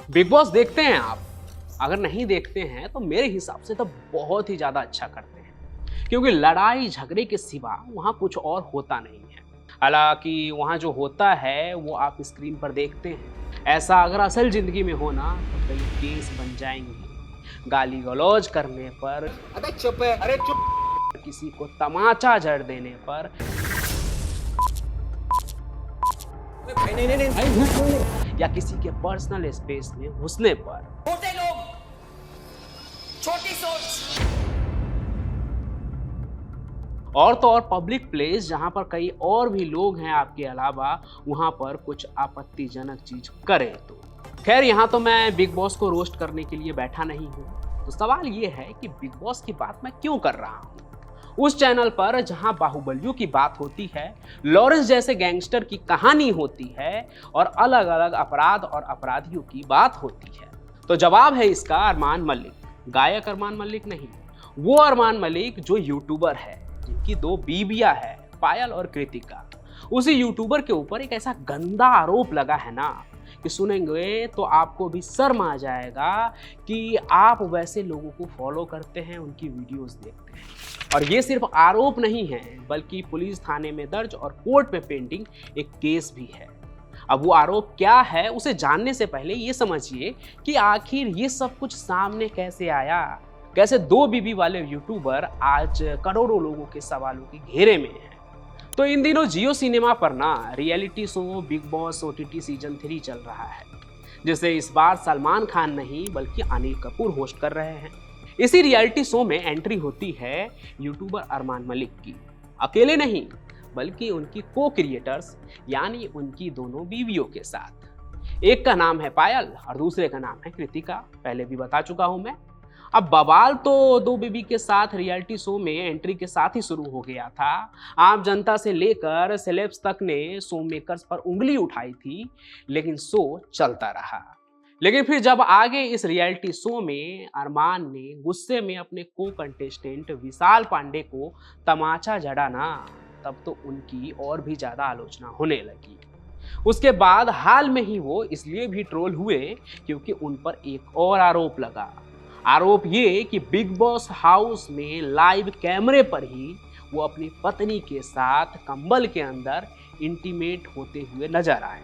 Big boss देखते हैं आप? अगर नहीं देखते हैं तो मेरे हिसाब से तो बहुत ही ज़्यादा अच्छा करते हैं, क्योंकि लड़ाई झगड़े के सिवा वहाँ कुछ और होता नहीं है। हालांकि वहाँ जो होता है वो आप स्क्रीन पर देखते हैं। ऐसा अगर असल ज़िंदगी में हो ना तो कई केस बन जाएंगे। गाली गलौज करने पर, अबे चुप है, अरे चुप। किसी को तमाचा जड़ देने पर, भाई नहीं नहीं नहीं, या किसी के पर्सनल स्पेस में घुसने पर छोटे लोग, छोटी सोच। और तो और पब्लिक प्लेस जहां पर कई और भी लोग हैं आपके अलावा, वहां पर कुछ आपत्तिजनक चीज करें तो। खैर, यहाँ तो मैं बिग बॉस को रोस्ट करने के लिए बैठा नहीं हूँ। तो सवाल ये है कि बिग बॉस की बात मैं क्यों कर रहा हूँ। उस चैनल पर जहां बाहुबलियों की बात होती है, लॉरेंस जैसे गैंगस्टर की कहानी होती है और अलग अलग अपराध और अपराधियों की बात होती है, तो जवाब है इसका अरमान मलिक। गायक अरमान मलिक नहीं, वो अरमान मलिक जो यूट्यूबर है, जिनकी 2 बीवियां हैं, पायल और कृतिका। उसी यूट्यूबर के ऊपर एक ऐसा गंदा आरोप लगा है ना कि सुनेंगे तो आपको भी शर्म आ जाएगा कि आप वैसे लोगों को फॉलो करते हैं, उनकी वीडियोस देखते हैं। और ये सिर्फ आरोप नहीं है, बल्कि पुलिस थाने में दर्ज और कोर्ट में पेंडिंग एक केस भी है। अब वो आरोप क्या है, उसे जानने से पहले ये समझिए कि आखिर ये सब कुछ सामने कैसे आया। कैसे 2 बीबी वाले यूट्यूबर आज करोड़ों लोगों के सवालों के घेरे में हैं। तो इन दिनों जियो सिनेमा पर ना reality show big boss OTT season 3 चल रहा है, जिसे इस बार सलमान खान नहीं बल्कि अनिल कपूर होस्ट कर रहे हैं। इसी रियलिटी शो में एंट्री होती है यूट्यूबर अरमान मलिक की। अकेले नहीं, बल्कि उनकी को क्रिएटर्स यानी उनकी दोनों बीवियों के साथ। एक का नाम है पायल और दूसरे का नाम है कृतिका, पहले भी बता चुका हूं मैं। अब बवाल तो 2 बीबी के साथ रियलिटी शो में एंट्री के साथ ही शुरू हो गया था। आम जनता से लेकर सेलेब्स तक ने शो मेकर्स पर उंगली उठाई थी, लेकिन शो चलता रहा। लेकिन फिर जब आगे इस रियलिटी शो में अरमान ने गुस्से में अपने को कंटेस्टेंट विशाल पांडे को तमाचा जड़ा ना, तब तो उनकी और भी ज्यादा आलोचना होने लगी। उसके बाद हाल में ही वो इसलिए भी ट्रोल हुए क्योंकि उन पर एक और आरोप लगा। आरोप ये कि बिग बॉस हाउस में लाइव कैमरे पर ही वो अपनी पत्नी के साथ कंबल के अंदर इंटीमेट होते हुए नजर आए।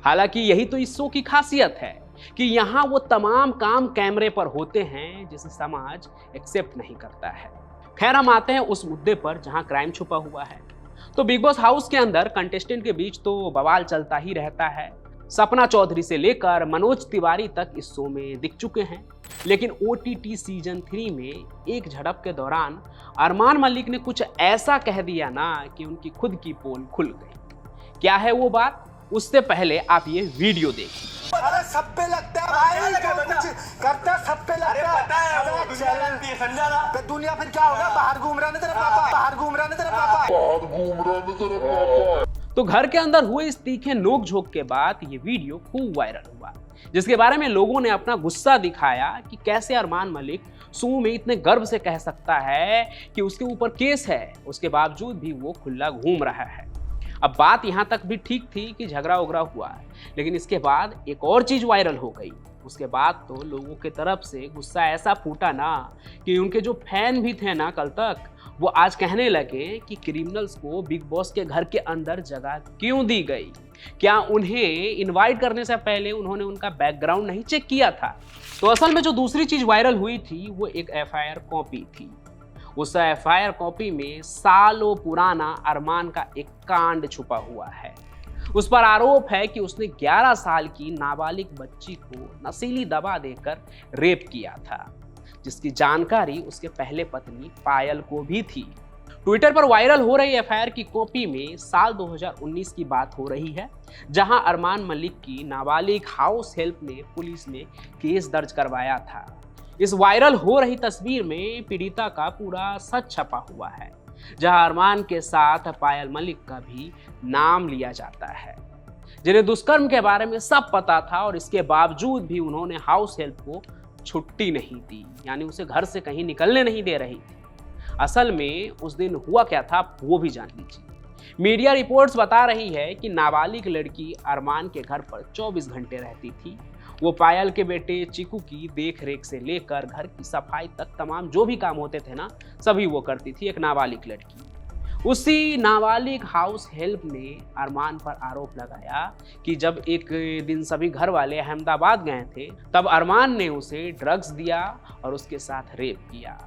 हालांकि यही तो इस शो की खासियत है कि यहाँ वो तमाम काम कैमरे पर होते हैं जिसे समाज एक्सेप्ट नहीं करता है। खैर, हम आते हैं उस मुद्दे पर जहाँ क्राइम छुपा हुआ है। तो बिग बॉस हाउस के अंदर कंटेस्टेंट के बीच तो बवाल चलता ही रहता है। सपना चौधरी से लेकर मनोज तिवारी तक इस शो में दिख चुके हैं। लेकिन OTT सीजन 3 में एक झड़प के दौरान अरमान मलिक ने कुछ ऐसा कह दिया ना कि उनकी खुद की पोल खुल गई। क्या है वो बात, उससे पहले आप ये वीडियो देखिए। अरे सब पे लगता है भाई, जो कुछ करता है सब पे लगता है। पता है वो दुनिया लगती है, समझा ना? तो दुनिया फिर क्या होगा? बाहर घूम रहा है तेरे पापा, बाहर घूम रहा है तेरे पापा। तो घर के अंदर हुए इस तीखे नोक-झोंक के बाद ये वीडियो खूब वायरल हुआ, जिसके बारे में लोगों ने अपना गुस्सा दिखाया कि कैसे अरमान मलिक शो में इतने गर्व से कह सकता है कि उसके ऊपर केस है, उसके बावजूद भी वो खुला घूम रहा है। अब बात यहाँ तक भी ठीक थी कि झगड़ा उगड़ा हुआ है, लेकिन इसके बाद एक और चीज वायरल हो गई। उसके बाद तो लोगों की तरफ से गुस्सा ऐसा फूटा ना कि उनके जो फैन भी थे ना कल तक, वो आज कहने लगे कि क्रिमिनल्स को बिग बॉस के घर के अंदर जगह क्यों दी गई। क्या उन्हें इनवाइट करने से पहले उन्होंने उनका बैकग्राउंड नहीं चेक किया था। तो असल में जो दूसरी चीज वायरल हुई थी वो एक FIR कॉपी थी। उस FIR कॉपी में सालों पुराना अरमान का एक कांड छुपा हुआ है। उस पर आरोप है कि उसने 11 साल की नाबालिग बच्ची को नशीली दवा देकर रेप किया था, जिसकी जानकारी उसके पहले पत्नी पायल को भी थी। ट्विटर पर वायरल हो रही FIR की कॉपी में साल 2019 की बात हो रही है, जहां अरमान मलिक की नाबालिग हाउस हेल्प में पुलिस ने केस दर्ज करवाया था। इस वायरल हो रही तस्वीर में पीड़िता का पूरा सच छपा हुआ है, जहां अरमान के साथ पायल मलिक का भी नाम लिया जाता है, जिन्हें दुष्कर्म के बारे में सब पता था और इसके बावजूद भी उन्होंने हाउस हेल्प को छुट्टी नहीं दी, यानी उसे घर से कहीं निकलने नहीं दे रही थी। असल में उस दिन हुआ क्या था वो भी जान लीजिए। मीडिया रिपोर्ट्स बता रही है कि नाबालिग लड़की अरमान के घर पर 24 घंटे रहती थी वो पायल के बेटे चीकू की देख रेख से लेकर घर की सफाई तक तमाम जो भी काम होते थे ना, सभी वो करती थी, एक नाबालिग लड़की। उसी नाबालिग हाउस हेल्प ने अरमान पर आरोप लगाया कि जब एक दिन सभी घर वाले अहमदाबाद गए थे, तब अरमान ने उसे ड्रग्स दिया और उसके साथ रेप किया।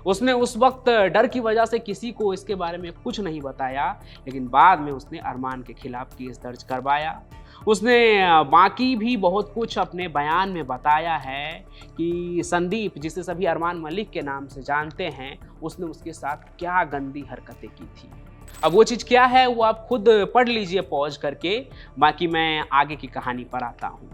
उसने उस वक्त डर की वजह से किसी को इसके बारे में कुछ नहीं बताया, लेकिन बाद में उसने अरमान के खिलाफ केस दर्ज करवाया। उसने बाकी भी बहुत कुछ अपने बयान में बताया है कि संदीप, जिसे सभी अरमान मलिक के नाम से जानते हैं, उसने उसके साथ क्या गंदी हरकतें की थी। अब वो चीज़ क्या है वो आप खुद पढ़ लीजिए पॉज करके, बाकी मैं आगे की कहानी पर आता हूँ।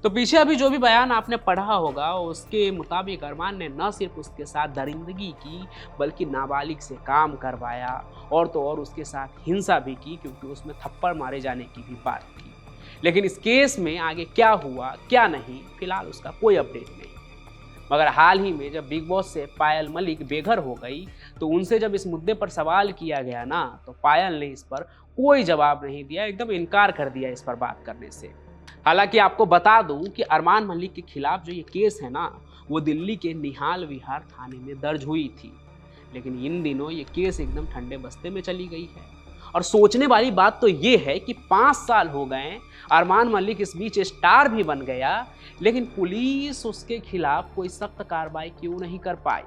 तो पीछे अभी जो भी बयान आपने पढ़ा होगा उसके मुताबिक अरमान ने न सिर्फ उसके साथ दरिंदगी की, बल्कि नाबालिग से काम करवाया और तो और उसके साथ हिंसा भी की, क्योंकि उसमें थप्पड़ मारे जाने की भी बात की। लेकिन इस केस में आगे क्या हुआ क्या नहीं, फिलहाल उसका कोई अपडेट नहीं। मगर हाल ही में जब बिग बॉस से पायल मलिक बेघर हो गई, तो उनसे जब इस मुद्दे पर सवाल किया गया ना, तो पायल ने इस पर कोई जवाब नहीं दिया, एकदम इनकार कर दिया इस पर बात करने से। हालांकि आपको बता दूं कि अरमान मलिक के खिलाफ जो ये केस है ना, वो दिल्ली के निहाल विहार थाने में दर्ज हुई थी, लेकिन इन दिनों ये केस एकदम ठंडे बस्ते में चली गई है। और सोचने वाली बात तो ये है कि 5 साल हो गए, अरमान मलिक इस बीच स्टार भी बन गया, लेकिन पुलिस उसके खिलाफ कोई सख्त कार्रवाई क्यों नहीं कर पाई।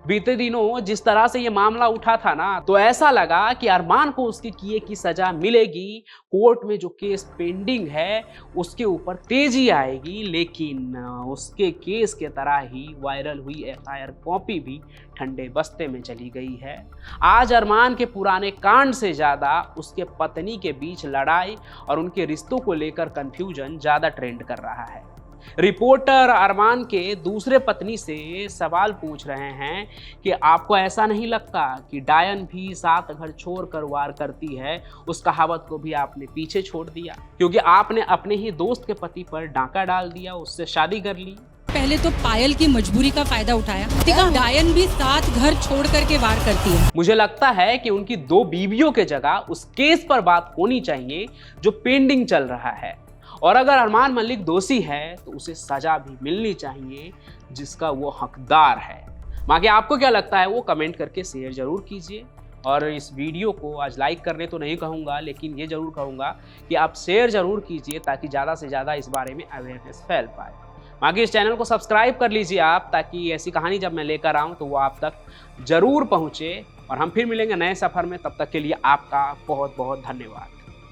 बीते दिनों जिस तरह से ये मामला उठा था ना, तो ऐसा लगा कि अरमान को उसके किए की सजा मिलेगी, कोर्ट में जो केस पेंडिंग है उसके ऊपर तेजी आएगी। लेकिन उसके केस के तरह ही वायरल हुई FIR कॉपी भी ठंडे बस्ते में चली गई है। आज अरमान के पुराने कांड से ज़्यादा उसके पत्नी के बीच लड़ाई और उनके रिश्तों को लेकर कंफ्यूजन ज़्यादा ट्रेंड कर रहा है। रिपोर्टर अरमान के दूसरे पत्नी से सवाल पूछ रहे हैं कि आपको ऐसा नहीं लगता कि डायन भी 7 घर छोड़कर वार करती है, उस कहावत को भी आपने पीछे छोड़ दिया क्योंकि आपने अपने ही दोस्त के पति पर डांका डाल दिया, उससे शादी कर ली। पहले तो पायल की मजबूरी का फायदा उठाया, डायन भी 7 घर छोड़ करके वार करती है। मुझे लगता है कि उनकी 2 बीवियों के जगह उस केस पर बात होनी चाहिए जो पेंडिंग चल रहा है, और अगर अरमान मलिक दोषी है तो उसे सजा भी मिलनी चाहिए जिसका वो हकदार है। बाकी आपको क्या लगता है वो कमेंट करके शेयर जरूर कीजिए, और इस वीडियो को आज लाइक करने तो नहीं कहूँगा, लेकिन ये जरूर कहूँगा कि आप शेयर जरूर कीजिए ताकि ज़्यादा से ज़्यादा इस बारे में अवेयरनेस फैल पाए। बाकी इस चैनल को सब्सक्राइब कर लीजिए आप, ताकि ऐसी कहानी जब मैं लेकर आऊँ तो वो आप तक जरूर पहुँचे। और हम फिर मिलेंगे नए सफ़र में, तब तक के लिए आपका बहुत बहुत धन्यवाद।